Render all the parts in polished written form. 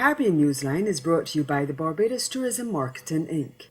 Caribbean Newsline is brought to you by the Barbados Tourism Marketing Inc.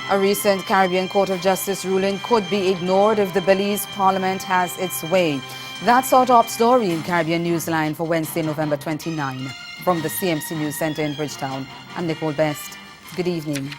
A recent Caribbean Court of Justice ruling could be ignored if the Belize Parliament has its way. That's our top story in Caribbean Newsline for Wednesday, November 29. From the CMC News Center in Bridgetown, I'm Nicole Best. Good evening.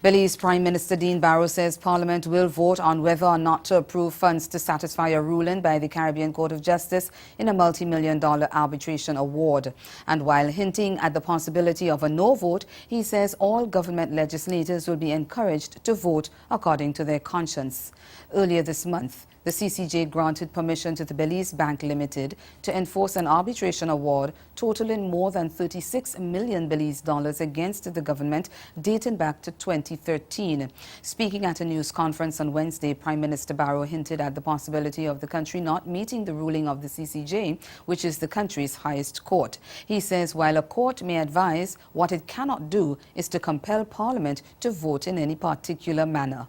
Belize Prime Minister Dean Barrow says Parliament will vote on whether or not to approve funds to satisfy a ruling by the Caribbean Court of Justice in a multi-million-dollar arbitration award. And while hinting at the possibility of a no vote, he says all government legislators will be encouraged to vote according to their conscience. Earlier this month, the CCJ granted permission to the Belize Bank Limited to enforce an arbitration award totaling more than 36 million Belize dollars against the government dating back to 2013. Speaking at a news conference on Wednesday, Prime Minister Barrow hinted at the possibility of the country not meeting the ruling of the CCJ, which is the country's highest court. He says while a court may advise, what it cannot do is to compel Parliament to vote in any particular manner.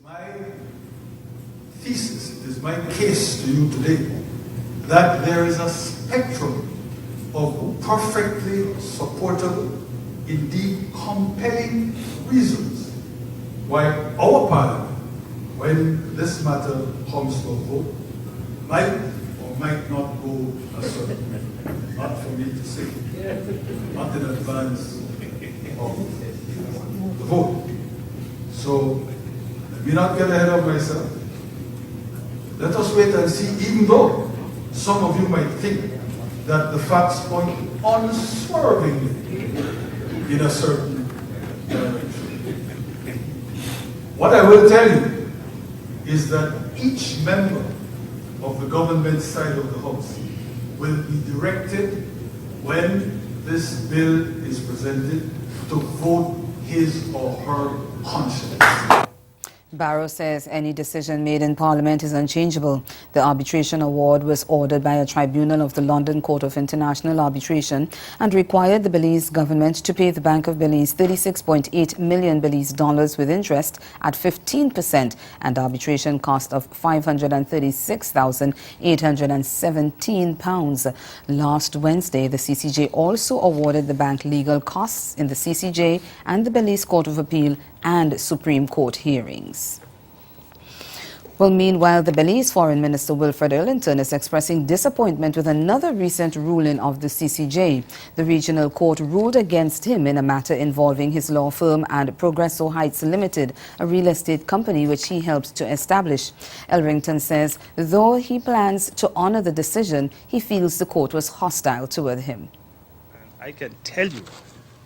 My thesis, it is my case to you today, that there is a spectrum of perfectly supportable, indeed compelling reasons why our Parliament, when this matter comes to a vote, might or might not go a certain way. Not for me to say, not in advance of the vote. So, let me not get ahead of myself. Let us wait and see, even though some of you might think that the facts point unswervingly in a certain direction. What I will tell you is that each member of the government side of the House will be directed when this bill is presented to vote his or her conscience. Barrow says any decision made in Parliament is unchangeable. The arbitration award was ordered by a tribunal of the London Court of International Arbitration and required the Belize government to pay the Bank of Belize 36.8 million Belize dollars with interest at 15% and arbitration cost of £536,817. Last Wednesday, the CCJ also awarded the bank legal costs in the CCJ and the Belize Court of Appeal and Supreme Court hearings. Well, meanwhile, the Belize Foreign Minister Wilfred Erlington is expressing disappointment with another recent ruling of the CCJ. The regional court ruled against him in a matter involving his law firm and Progresso Heights Limited, a real estate company which he helped to establish. Erlington says though he plans to honor the decision, he feels the court was hostile toward him. I can tell you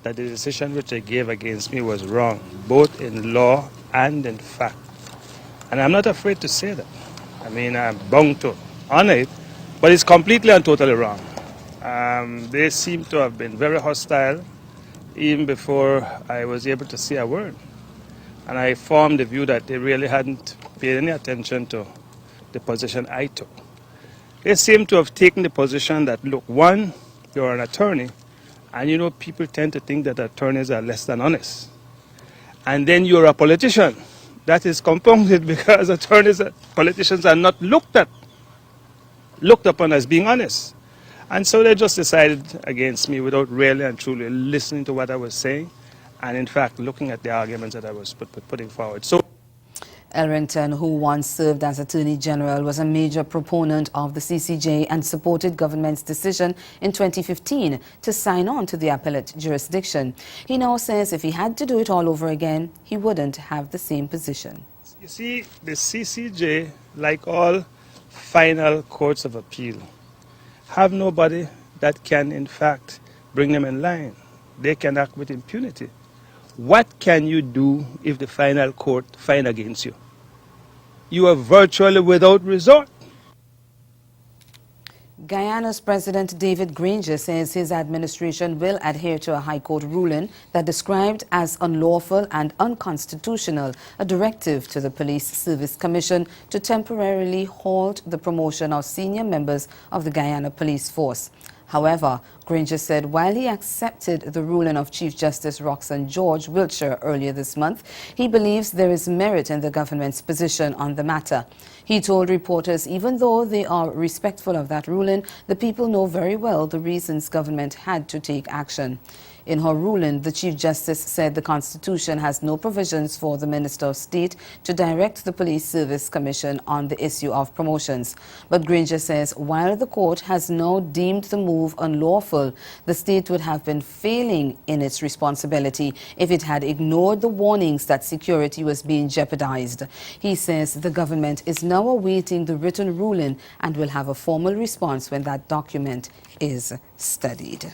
that the decision which they gave against me was wrong, both in law and in fact. And I'm not afraid to say that. I mean, I'm bound to honor it, but it's completely and totally wrong. They seem to have been very hostile even before I was able to say a word. And I formed the view that they really hadn't paid any attention to the position I took. They seem to have taken the position that, look, one, you're an attorney, and you know, people tend to think that attorneys are less than honest. And then you're a politician. That is compounded because attorneys and politicians are not looked upon as being honest. And so they just decided against me without really and truly listening to what I was saying, and in fact looking at the arguments that I was putting forward. So Erlington, who once served as Attorney General, was a major proponent of the CCJ and supported government's decision in 2015 to sign on to the appellate jurisdiction. He now says if he had to do it all over again, he wouldn't have the same position. You see, the CCJ, like all final courts of appeal, have nobody that can, in fact, bring them in line. They can act with impunity. What can you do if the final court find against you? You are virtually without resort. Guyana's President David Granger says his administration will adhere to a High Court ruling that described as unlawful and unconstitutional a directive to the Police Service Commission to temporarily halt the promotion of senior members of the Guyana Police Force. However, Granger said while he accepted the ruling of Chief Justice Roxanne George Wiltshire earlier this month, he believes there is merit in the government's position on the matter. He told reporters even though they are respectful of that ruling, the people know very well the reasons government had to take action. In her ruling, the Chief Justice said the Constitution has no provisions for the Minister of State to direct the Police Service Commission on the issue of promotions. But Granger says while the court has now deemed the move unlawful, the state would have been failing in its responsibility if it had ignored the warnings that security was being jeopardized. He says the government is now awaiting the written ruling and will have a formal response when that document is studied.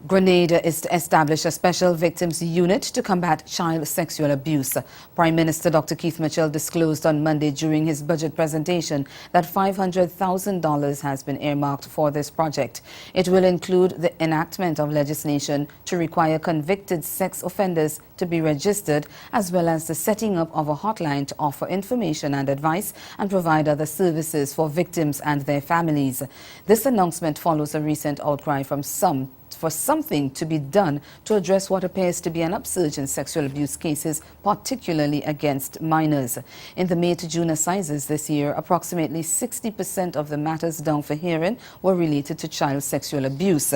Grenada is to establish a special victims unit to combat child sexual abuse. Prime Minister Dr. Keith Mitchell disclosed on Monday during his budget presentation that $500,000 has been earmarked for this project. It will include the enactment of legislation to require convicted sex offenders to be registered, as well as the setting up of a hotline to offer information and advice and provide other services for victims and their families. This announcement follows a recent outcry from some for something to be done to address what appears to be an upsurge in sexual abuse cases, particularly against minors. In the May to June assizes this year, approximately 60% of the matters down for hearing were related to child sexual abuse.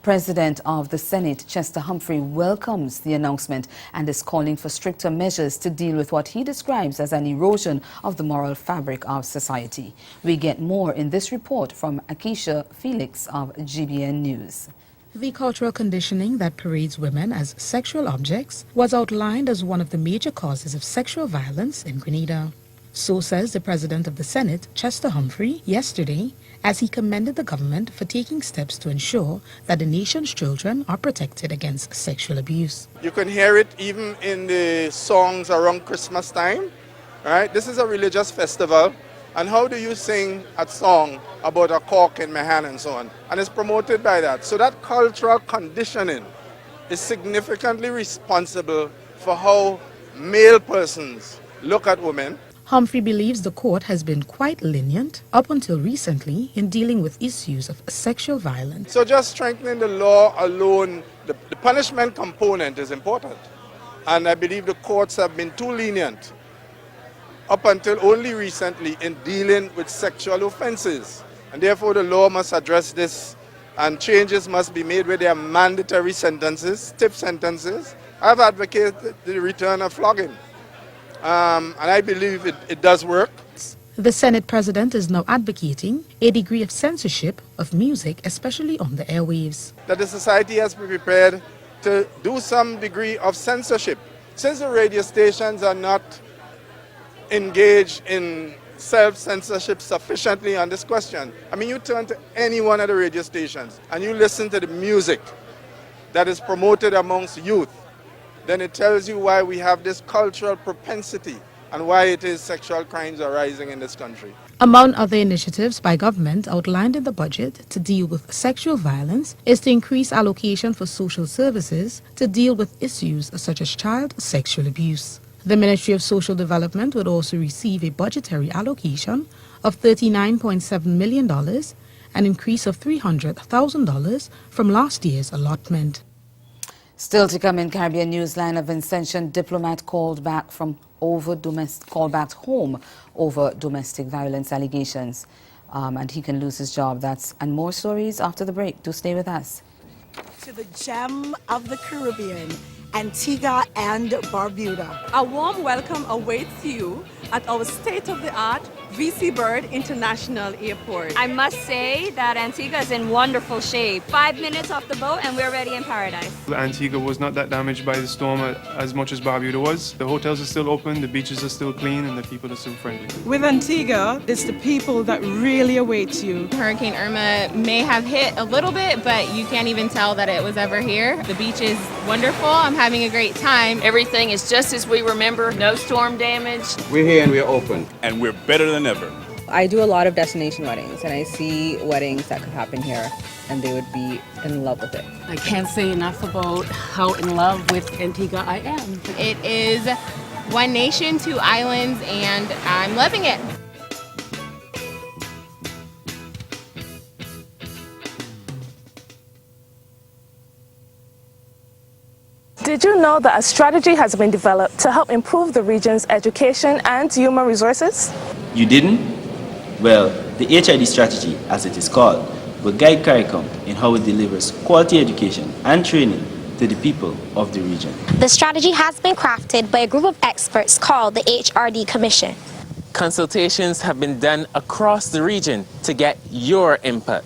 President of the Senate, Chester Humphrey, welcomes the announcement and is calling for stricter measures to deal with what he describes as an erosion of the moral fabric of society. We get more in this report from Akeisha Felix of GBN News. The cultural conditioning that parades women as sexual objects was outlined as one of the major causes of sexual violence in Grenada. So says the President of the Senate, Chester Humphrey, yesterday, as he commended the government for taking steps to ensure that the nation's children are protected against sexual abuse. You can hear it even in the songs around Christmas time. Right? This is a religious festival. And how do you sing a song about a cork in my hand and so on? And it's promoted by that. So that cultural conditioning is significantly responsible for how male persons look at women. Humphrey believes the court has been quite lenient up until recently in dealing with issues of sexual violence. So just strengthening the law alone, the punishment component is important. And I believe the courts have been too lenient up until only recently in dealing with sexual offenses. And therefore the law must address this, and changes must be made where there are mandatory sentences, stiff sentences. I've advocated the return of flogging. And I believe it does work. The Senate President is now advocating a degree of censorship of music, especially on the airwaves. That the society has been prepared to do some degree of censorship. Since the radio stations are not engaged in self-censorship sufficiently on this question. I mean, you turn to any one of the radio stations and you listen to the music that is promoted amongst youth, then it tells you why we have this cultural propensity and why it is sexual crimes are rising in this country. Among other initiatives by government outlined in the budget to deal with sexual violence is to increase allocation for social services to deal with issues such as child sexual abuse. The Ministry of Social Development would also receive a budgetary allocation of $39.7 million, an increase of $300,000 from last year's allotment. Still to come in Caribbean Newsline, a Vincentian diplomat called back home over domestic violence allegations, and he can lose his job. That's and more stories after the break. Do stay with us. To the gem of the Caribbean. Antigua and Barbuda. A warm welcome awaits you at our state-of-the-art VC Bird International Airport. I must say that Antigua is in wonderful shape. 5 minutes off the boat and we're already in paradise. Antigua was not that damaged by the storm as much as Barbuda was. The hotels are still open, the beaches are still clean, and the people are still friendly. With Antigua, it's the people that really await you. Hurricane Irma may have hit a little bit, but you can't even tell that it was ever here. The beach is wonderful. I'm having a great time. Everything is just as we remember. No storm damage. We're here and we're open. And we're better than ever. I do a lot of destination weddings, and I see weddings that could happen here, and they would be in love with it. I can't say enough about how in love with Antigua I am. It is one nation, two islands, and I'm loving it. Did you know that a strategy has been developed to help improve the region's education and human resources? You didn't? Well, the HID strategy, as it is called, will guide CARICOM in how it delivers quality education and training to the people of the region. The strategy has been crafted by a group of experts called the HRD Commission. Consultations have been done across the region to get your input.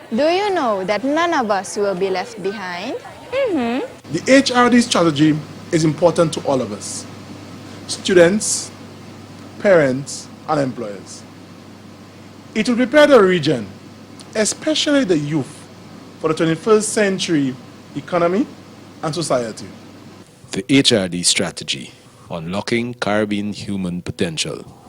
Do you know that none of us will be left behind? The HRD strategy is important to all of us, students, parents, and employers. It will prepare the region, especially the youth, for the 21st century economy and society. The HRD strategy, unlocking Caribbean human potential.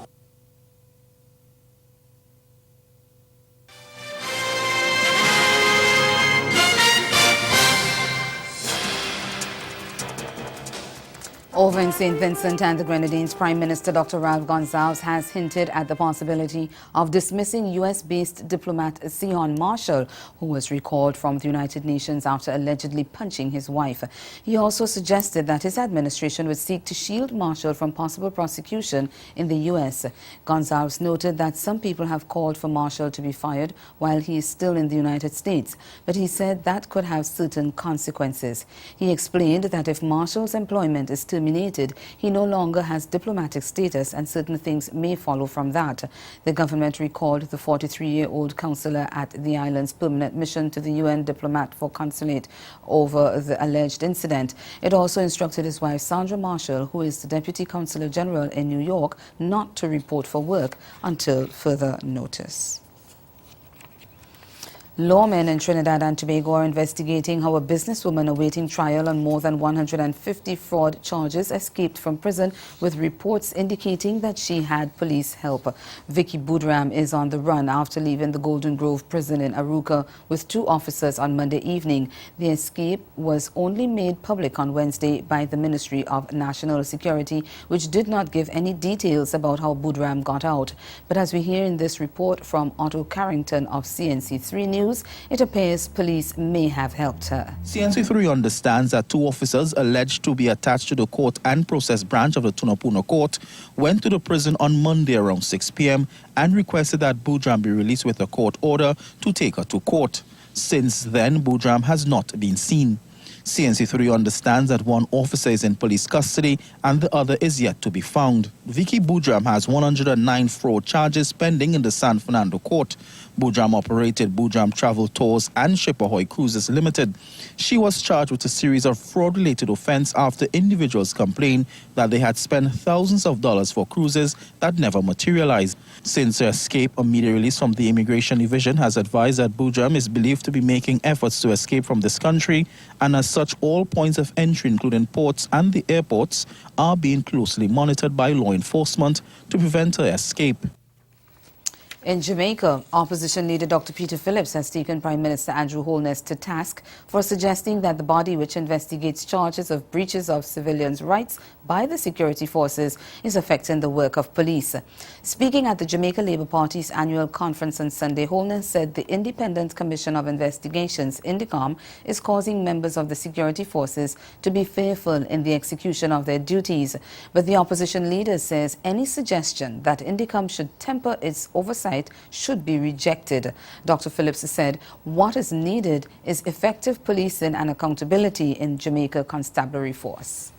Over in St. Vincent and the Grenadines, Prime Minister Dr. Ralph Gonsalves has hinted at the possibility of dismissing U.S.-based diplomat Sion Marshall, who was recalled from the United Nations after allegedly punching his wife. He also suggested that his administration would seek to shield Marshall from possible prosecution in the U.S. Gonsalves noted that some people have called for Marshall to be fired while he is still in the United States, but he said that could have certain consequences. He explained that if Marshall's employment is terminated, he no longer has diplomatic status and certain things may follow from that. The government recalled the 43-year-old counselor at the island's permanent mission to the UN diplomat for consulate over the alleged incident. It also instructed his wife Sandra Marshall, who is the Deputy Consular General in New York, not to report for work until further notice. Lawmen in Trinidad and Tobago are investigating how a businesswoman awaiting trial on more than 150 fraud charges escaped from prison, with reports indicating that she had police help. Vicky Boodram is on the run after leaving the Golden Grove prison in Arouca with 2 officers on Monday evening. The escape was only made public on Wednesday by the Ministry of National Security, which did not give any details about how Boodram got out. But as we hear in this report from Otto Carrington of CNC3 News, it appears police may have helped her. CNC3 understands that 2 officers alleged to be attached to the court and process branch of the Tunapuna court went to the prison on Monday around 6 p.m. and requested that Boodram be released with a court order to take her to court. Since then, Boodram has not been seen. CNC3 understands that 1 officer is in police custody and the other is yet to be found. Vicky Boodram has 109 fraud charges pending in the San Fernando court. Boodram operated Boodram Travel Tours and Ship Ahoy Cruises Limited. She was charged with a series of fraud-related offences after individuals complained that they had spent thousands of dollars for cruises that never materialized. Since her escape, a media release from the Immigration Division has advised that Boodram is believed to be making efforts to escape from this country, and as such, all points of entry, including ports and the airports, are being closely monitored by law enforcement to prevent her escape. In Jamaica, opposition leader Dr. Peter Phillips has taken Prime Minister Andrew Holness to task for suggesting that the body which investigates charges of breaches of civilians' rights by the security forces is affecting the work of police. Speaking at the Jamaica Labour Party's annual conference on Sunday, Holness said the Independent Commission of Investigations, INDECOM, is causing members of the security forces to be fearful in the execution of their duties. But the opposition leader says any suggestion that INDECOM should temper its oversight site should be rejected. Dr. Phillips said what is needed is effective policing and accountability in Jamaica Constabulary Force.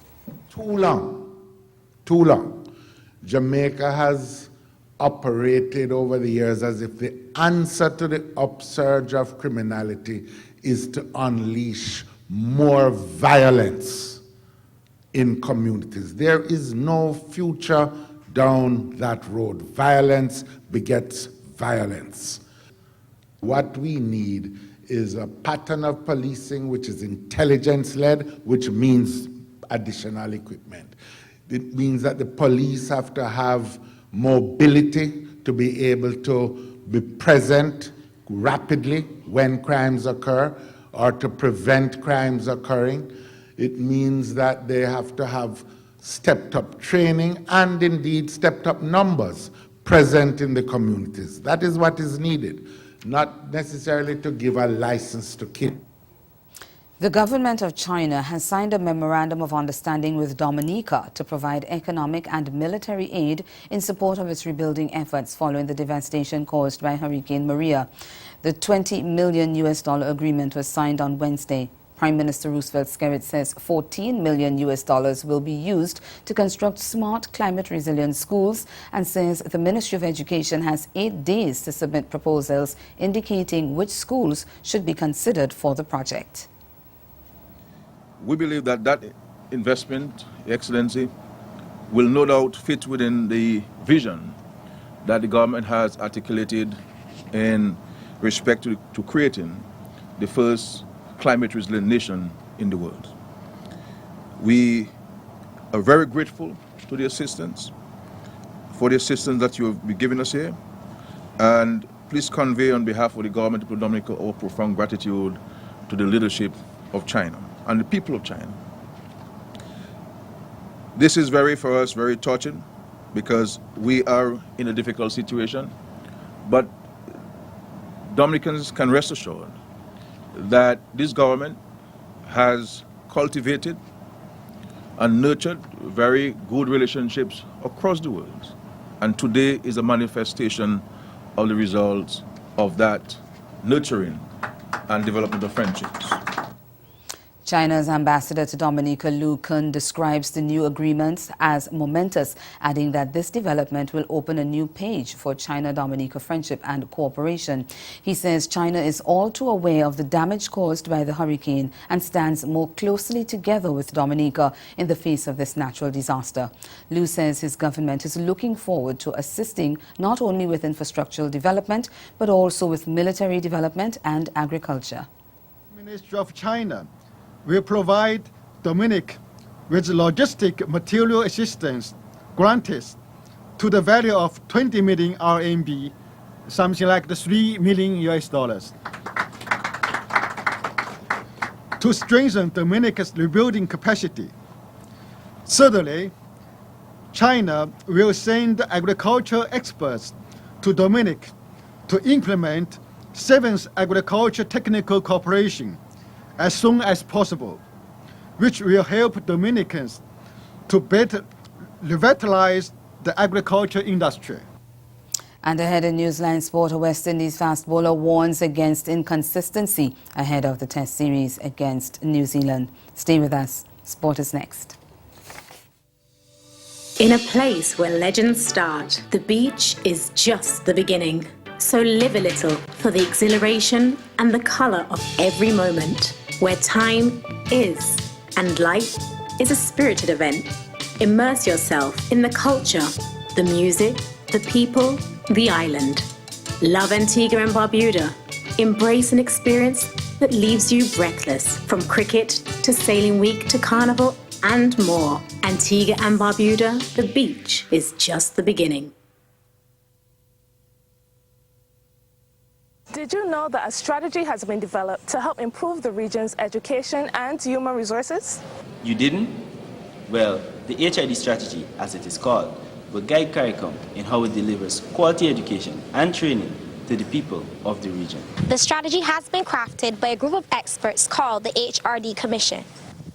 Too long. Jamaica has operated over the years as if the answer to the upsurge of criminality is to unleash more violence in communities. There is no future down that road. Violence begets violence. What we need is a pattern of policing which is intelligence-led, which means additional equipment. It means that the police have to have mobility to be able to be present rapidly when crimes occur or to prevent crimes occurring. It means that they have to have stepped up training and indeed stepped up numbers present in the communities. That is what is needed, not necessarily to give a license to kill. The government of China has signed a memorandum of understanding with Dominica to provide economic and military aid in support of its rebuilding efforts following the devastation caused by Hurricane Maria. The $20 million agreement was signed on Wednesday. Prime Minister Roosevelt Skerrit says $14 million will be used to construct smart climate-resilient schools and says the Ministry of Education has 8 days to submit proposals indicating which schools should be considered for the project. We believe that that investment, Excellency, will no doubt fit within the vision that the government has articulated in respect to creating the first climate resilient nation in the world. We are very grateful to the assistance, for the assistance that you have been giving us here, and please convey on behalf of the government of Dominica our profound gratitude to the leadership of China and the people of China. This is for us very touching because we are in a difficult situation, but Dominicans can rest assured that this government has cultivated and nurtured very good relationships across the world. And today is a manifestation of the results of that nurturing and development of friendships. China's ambassador to Dominica, Lu Kun, describes the new agreements as momentous, adding that this development will open a new page for China-Dominica friendship and cooperation. He says China is all too aware of the damage caused by the hurricane and stands more closely together with Dominica in the face of this natural disaster. Lu says his government is looking forward to assisting not only with infrastructural development, but also with military development and agriculture. Ministry of China will provide Dominic with logistic material assistance grants to the value of 20 million RMB, something like the $3 million to strengthen Dominica's rebuilding capacity. Thirdly, China will send agricultural experts to Dominic to implement 7th Agriculture Technical Cooperation as soon as possible, which will help Dominicans to better revitalize the agriculture industry. And ahead in Newsline Sport, a West Indies fast bowler warns against inconsistency ahead of the Test series against New Zealand. Stay with us. Sport is next. In a place where legends start, the beach is just the beginning. So live a little for the exhilaration and the colour of every moment, where time is and life is a spirited event. Immerse yourself in the culture, the music, the people, the island. Love Antigua and Barbuda. Embrace an experience that leaves you breathless, from cricket to sailing week to carnival and more. Antigua and Barbuda, the beach is just the beginning. Did you know that a strategy has been developed to help improve the region's education and human resources? You didn't? Well, the HID strategy, as it is called, will guide CARICOM in how it delivers quality education and training to the people of the region. The strategy has been crafted by a group of experts called the HRD Commission.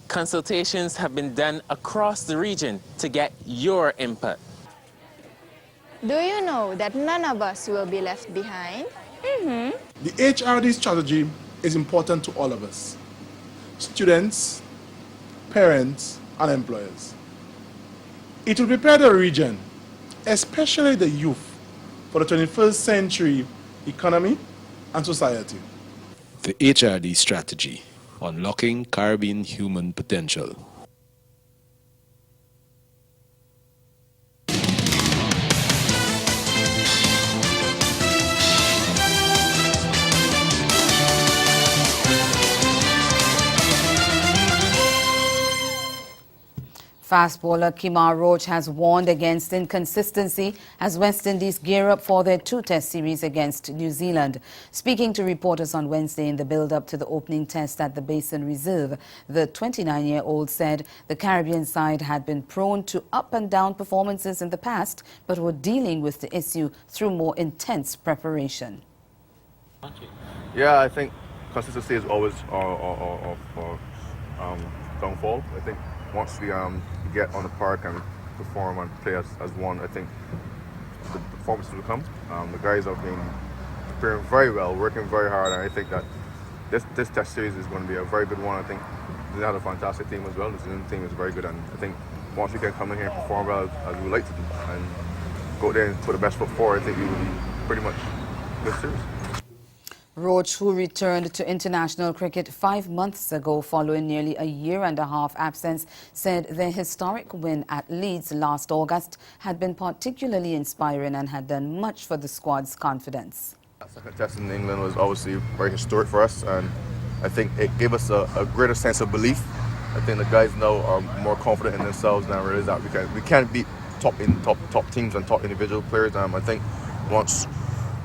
Consultations have been done across the region to get your input. Do you know that none of us will be left behind? The HRD strategy is important to all of us, students, parents, and employers. It will prepare the region, especially the youth, for the 21st century economy and society. The HRD strategy, unlocking Caribbean human potential. Fast bowler Kemar Roach has warned against inconsistency as West Indies gear up for their two-test series against New Zealand. Speaking to reporters on Wednesday in the build-up to the opening test at the Basin Reserve, the 29-year-old said the Caribbean side had been prone to up-and-down performances in the past, but were dealing with the issue through more intense preparation. Yeah, I think consistency is always our downfall. I think once we get on the park and perform and play as one, I think the performances will come. The guys have been preparing very well, working very hard, and I think that this test series is going to be a very good one. I think they have a fantastic team as well. The New Zealand team is very good, and I think once we can come in here and perform well as we like to do and go there and put the best foot forward, I think we will be pretty much good series. Roach, who returned to international cricket 5 months ago following nearly a year-and-a-half absence, said their historic win at Leeds last August had been particularly inspiring and had done much for the squad's confidence. That second test in England was obviously very historic for us, and I think it gave us a greater sense of belief. I think the guys now are more confident in themselves and realize that we can beat top teams and top individual players. I think once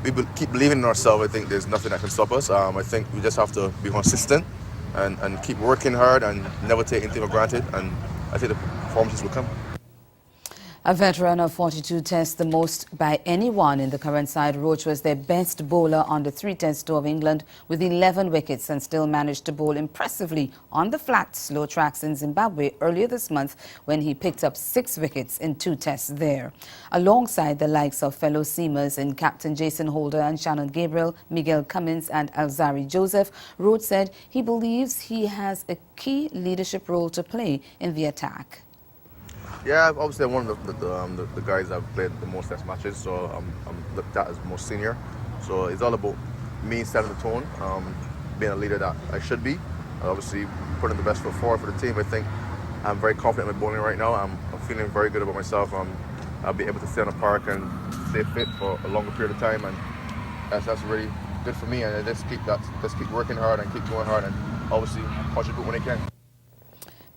we keep believing in ourselves, I think there's nothing that can stop us. I think we just have to be consistent and keep working hard and never take anything for granted, and I think the performances will come. A veteran of 42 tests, the most by anyone in the current side, Roach was their best bowler on the three-test tour of England with 11 wickets and still managed to bowl impressively on the flat, slow tracks in Zimbabwe earlier this month when he picked up 6 wickets in 2 tests there. Alongside the likes of fellow seamers in Captain Jason Holder and Shannon Gabriel, Miguel Cummins and Alzari Joseph, Roach said he believes he has a key leadership role to play in the attack. Yeah, obviously I'm one of the guys that have played the most test matches, so I'm looked at as most senior. So it's all about me setting the tone, being a leader that I should be, and obviously putting the best foot forward for the team. I think I'm very confident in my bowling right now. I'm feeling very good about myself. I'll be able to stay on the park and stay fit for a longer period of time, and that's really good for me. And I just keep working hard and keep going hard, and obviously contribute when I can.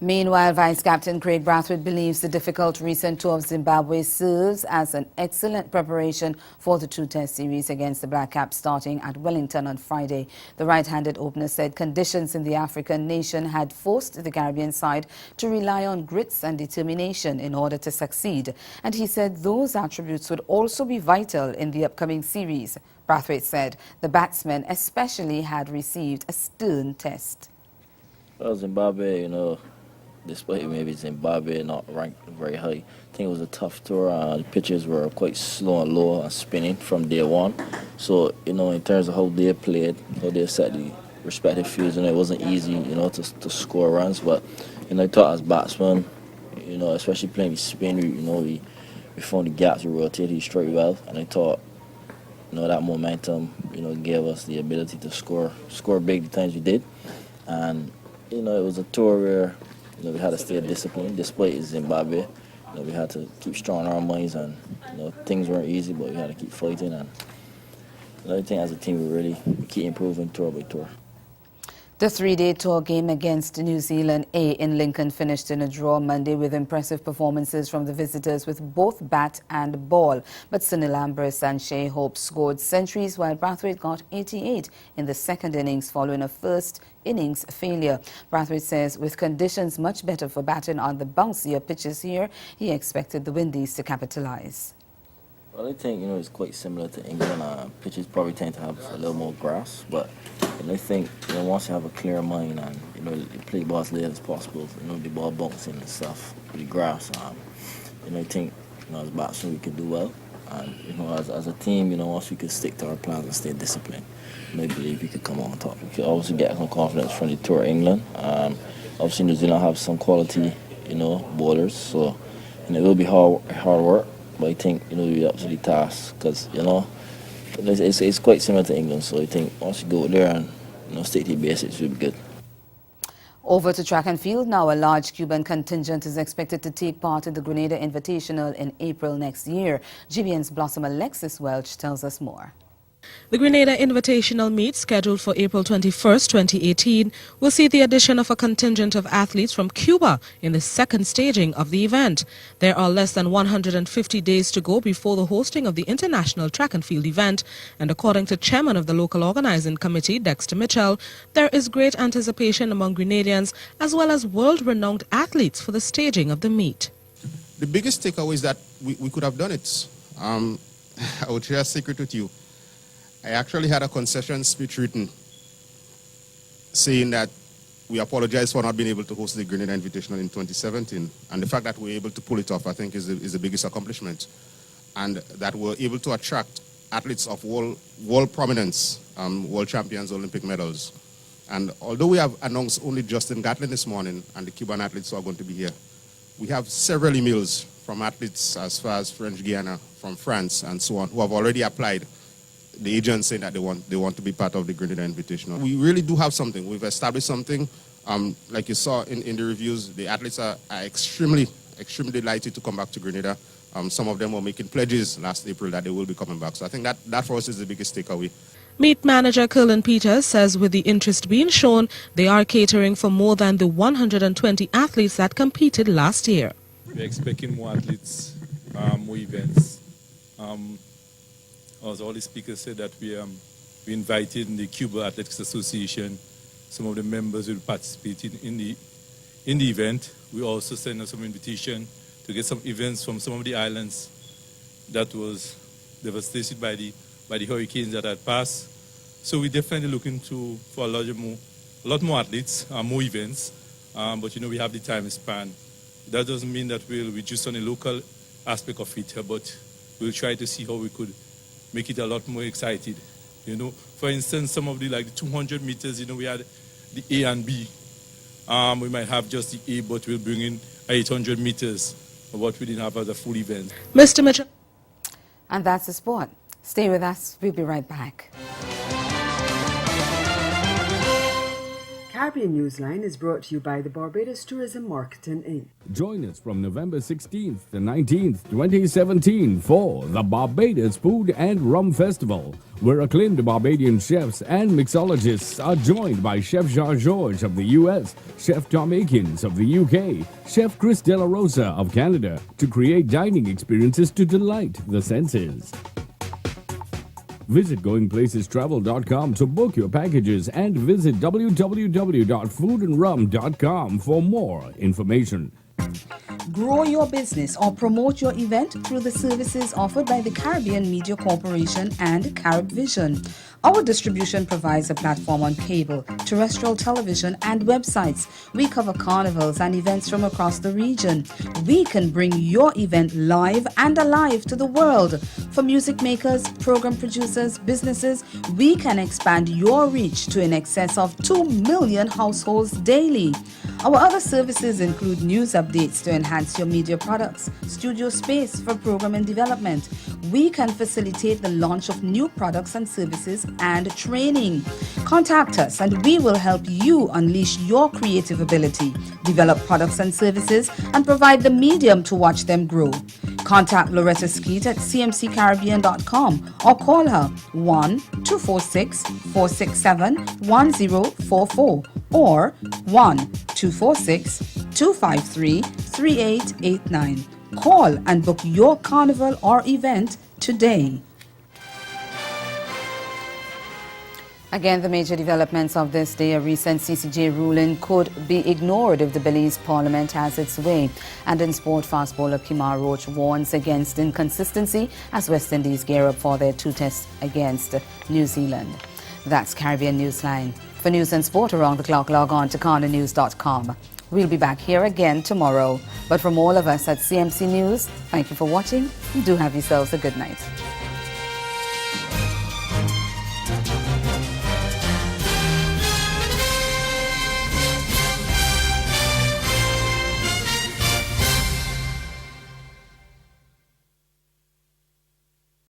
Meanwhile, Vice Captain Craig Brathwaite believes the difficult recent tour of Zimbabwe serves as an excellent preparation for the 2-test series against the Black Caps starting at Wellington on Friday. The right-handed opener said conditions in the African nation had forced the Caribbean side to rely on grits and determination in order to succeed. And he said those attributes would also be vital in the upcoming series. Brathwaite said the batsmen especially had received a stern test. Well, Zimbabwe, despite maybe Zimbabwe not ranked very high, I think it was a tough tour. The pitches were quite slow and low and spinning from day one. So, in terms of how they played, how they set the respective fields, it wasn't easy, to score runs. But, I thought as batsmen, especially playing with spin, we found the gaps, we rotated straight well. And I thought, that momentum, gave us the ability to score big the times we did. And, it was a tour where we had to stay disciplined despite Zimbabwe. We had to keep strong in our minds, and things weren't easy, but we had to keep fighting. And I think as a team, we really keep improving tour by tour. The 3-day tour game against New Zealand A in Lincoln finished in a draw Monday with impressive performances from the visitors with both bat and ball. But Sunil Ambrose and Shea Hope scored centuries while Brathwaite got 88 in the second innings following a first innings failure. Brathwaite says with conditions much better for batting on the bouncier pitches here, he expected the Windies to capitalize. Well, I think, it's quite similar to England. Pitches probably tend to have a little more grass, but I think, once you have a clear mind and, you play ball as late as possible, the ball bouncing and stuff with the grass, I think, as batsmen we could do well. And, you know, as a team, you know, once we could stick to our plans and stay disciplined, I believe we could come on top. We could obviously get some confidence from the Tour of England. Obviously, New Zealand have some quality, you know, bowlers. So, and it will be hard work, but I think, you know, we'll be up to the task because, you know, it's quite similar to England. So I think once you go there and, you know, stick to the basics, we'll be good. Over to track and field now. A large Cuban contingent is expected to take part in the Grenada Invitational in April next year. GBN's Blossom Alexis Welch tells us more. The Grenada Invitational meet, scheduled for April 21st, 2018, will see the addition of a contingent of athletes from Cuba in the second staging of the event. There are less than 150 days to go before the hosting of the international track and field event, and according to chairman of the local organizing committee, Dexter Mitchell, there is great anticipation among Grenadians as well as world-renowned athletes for the staging of the meet. The biggest takeaway is that we could have done it. I would share a secret with you. I actually had a concession speech written saying that we apologize for not being able to host the Grenada Invitational in 2017. And the fact that we're able to pull it off, I think, is the biggest accomplishment. And that we're able to attract athletes of world prominence, world champions, Olympic medals. And although we have announced only Justin Gatlin this morning and the Cuban athletes who are going to be here, we have several emails from athletes as far as French Guiana, from France, and so on, who have already applied. The agents saying that they want to be part of the Grenada Invitational. We really do have something. We've established something. Like you saw in the reviews, the athletes are extremely delighted to come back to Grenada. Some of them were making pledges last April that they will be coming back. So I think that for us is the biggest takeaway. Meet manager Curlin Peters says with the interest being shown, they are catering for more than the 120 athletes that competed last year. We're expecting more athletes, more events. As all the speakers said, that we invited in the Cuba Athletics Association. Some of the members will participate in the event. We also sent some invitation to get some events from some of the islands that was devastated by the hurricanes that had passed. So we're definitely looking for a lot more athletes, more events. But you know, we have the time span. That doesn't mean that we'll reduce on the local aspect of it, but we'll try to see how we could make it a lot more excited. You know, for instance, some of the 200 meters, you know, we had the A and B. We might have just the A, but we'll bring in 800 meters of what we didn't have as a full event. Mr. Mitchell. And that's the sport. Stay with us. We'll be right back. Caribbean Newsline is brought to you by the Barbados Tourism Marketing Inc. Join us from November 16th to 19th, 2017 for the Barbados Food and Rum Festival, where acclaimed Barbadian chefs and mixologists are joined by Chef Jean-Georges of the U.S., Chef Tom Akins of the U.K., Chef Chris De La Rosa of Canada, to create dining experiences to delight the senses. Visit GoingPlacesTravel.com to book your packages and visit www.foodandrum.com for more information. Grow your business or promote your event through the services offered by the Caribbean Media Corporation and CaribVision. Our distribution provides a platform on cable, terrestrial television, and websites. We cover carnivals and events from across the region. We can bring your event live and alive to the world. For music makers, program producers, businesses, we can expand your reach to in excess of 2 million households daily. Our other services include news updates to enhance your media products, studio space for program and development. We can facilitate the launch of new products and services and training. Contact us and we will help you unleash your creative ability, develop products and services, and provide the medium to watch them grow. Contact Loretta Skeet at cmccaribbean.com or call her 1-246-467-1044 or 1-246-253-3889. Call and book your carnival or event today. Again, the major developments of this day, a recent CCJ ruling could be ignored if the Belize Parliament has its way. And in sport, fast bowler Kemar Roach warns against inconsistency as West Indies gear up for their 2 tests against New Zealand. That's Caribbean Newsline. For news and sport around the clock, log on to CarnaNews.com. We'll be back here again tomorrow. But from all of us at CMC News, thank you for watching and do have yourselves a good night.